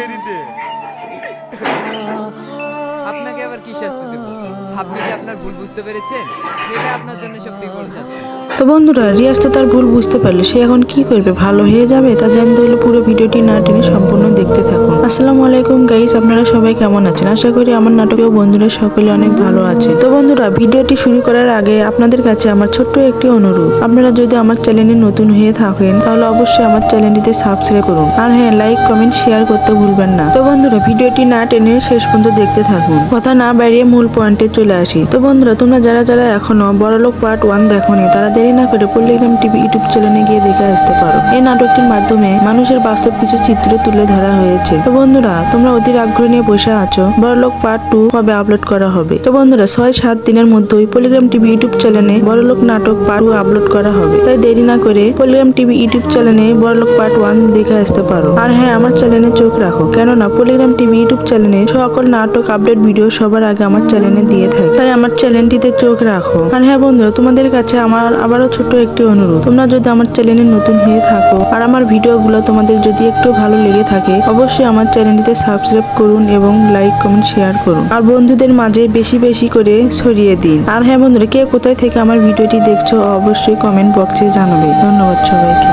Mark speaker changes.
Speaker 1: এরিতে।
Speaker 2: আপনাকে আবার কি শাস্তি দেব? আপনি যে আপনার ভুল বুঝতে পেরেছেন, এটা আপনার জন্য সবথেকে বড় শাস্তি।
Speaker 3: তো বন্ধুরা, রিয়াজ তো তার ভুল বুঝতে পারলো, সে এখন কি করবে? ভালো হয়ে যাবে? তা জানতে হলে পুরো ভিডিওটি না টেনে সম্পূর্ণ দেখতে থাকুন। আসসালামু আলাইকুম গাইস, আপনারা সবাই কেমন আছেন? আশা করি আমার নাটকীয় বন্ধুরা সকলে অনেক ভালো আছে। তো বন্ধুরা, ভিডিওটি শুরু করার আগে আপনাদের কাছে আমার ছোট্ট একটি অনুরোধ, আপনারা যদি আমার চ্যানেলে নতুন হয়ে থাকেন তাহলে অবশ্যই আমার চ্যানেলটিতে সাবস্ক্রাইব করুন, আর হ্যাঁ, লাইক কমেন্ট শেয়ার করতে ভুলবেন না। তো বন্ধুরা, ভিডিওটি না টেনে শেষ পর্যন্ত দেখতে থাকুন। কথা না বাড়িয়ে মূল পয়েন্টে চলে আসি। তো বন্ধুরা, তোমরা যারা যারা এখনো বড়লোক পার্ট 1 দেখোনি, তারা দেরি না করে পল্লিগ্রাম টিভি ইউটিউব চ্যানেলে গিয়ে দেখে আসতে পারো। এই নাটকটির মাধ্যমে মানুষের বাস্তব কিছু চিত্র তুলে ধরা হয়েছে। তো বন্ধুরা, তোমরা অধীর আগ্রহ নিয়ে বসে আছো বড়লোক পার্ট 2 কবে আপলোড করা হবে। তো বন্ধুরা, 6-7 দিনের মধ্যেই পল্লিগ্রাম টিভি ইউটিউব চ্যানেলে বড়লোক নাটক পার্ট 2 আপলোড করা হবে। তাই দেরি না করে পল্লিগ্রাম টিভি ইউটিউব চ্যানেলে বড়লোক পার্ট 1 দেখে আসতে পারো। আর হ্যাঁ, আমার চ্যানেলে চোখ রাখো, কেননা পল্লিগ্রাম টিভি ইউটিউব চ্যানেলে সকল নাটক আপডেট ভিডিও সবার আগে আমার চ্যানেলে দিয়ে থাকে। তাই আমার চ্যানেলটিতে চোখ রাখো। আর হ্যাঁ বন্ধুরা, তোমাদের কাছে আমার আবারও ছোট্ট একটি অনুরোধ, তোমরা যদি আমার চ্যানেলে নতুন হয়ে থাকো আর আমার ভিডিওগুলো তোমাদের যদি একটু ভালো লেগে থাকে, অবশ্যই আমার চ্যানেলটিতে সাবস্ক্রাইব করুন এবং লাইক কমেন্ট শেয়ার করুন, আর বন্ধুদের মাঝে বেশি বেশি করে ছড়িয়ে দিন। আর হ্যাঁ বন্ধুরা, কে কোথায় থেকে আমার ভিডিওটি দেখছো অবশ্যই কমেন্ট বক্সে জানাবে। ধন্যবাদ সবাইকে।